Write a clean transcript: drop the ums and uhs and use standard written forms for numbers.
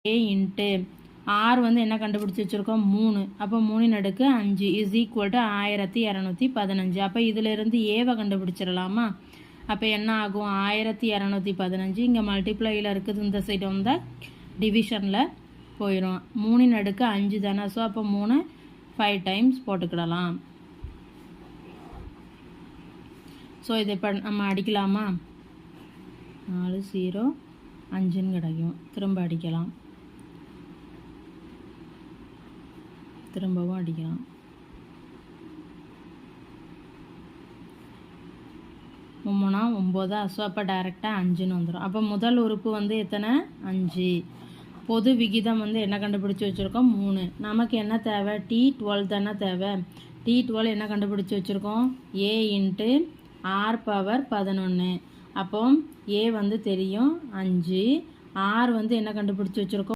A into R வந்து என்ன கண்டுபிடிச்சி வச்சுருக்கோம் 3. அப்போ 3 அடுக்கு 5 இஸ் ஈக்குவல் டு 1215. அப்போ இதிலிருந்து ஏவை கண்டுபிடிச்சிடலாமா? அப்போ என்ன ஆகும்? 1215 இங்கே மல்டிப்ளையில் இருக்குது, இந்த சைடு வந்தால் டிவிஷனில் போயிடும். 3 அடுக்கு 5 தானே. ஸோ அப்போ 3 5 டைம்ஸ் போட்டுக்கிடலாம். ஸோ இதை இப்போ நம்ம அடிக்கலாமா? 4 0 5ன்னு கிடைக்கும். திரும்ப அடிக்கலாம், திரும்பவும் அடிக்கலாம். மூணா 9. ஸோ அப்போ டைரெக்டாக 5ன்னு வந்துடும். அப்போ முதல் உறுப்பு வந்து எத்தனை? 5. பொது விகிதம் வந்து என்ன கண்டுபிடிச்சி வச்சுருக்கோம்? 3. நமக்கு என்ன தேவை? T12 தானே தேவை. T12 என்ன கண்டுபிடிச்சி வச்சுருக்கோம்? A into R power 11. அப்போ ஏ வந்து தெரியும் 5, ஆர் வந்து என்ன கண்டுபிடிச்சி வச்சுருக்கோம்?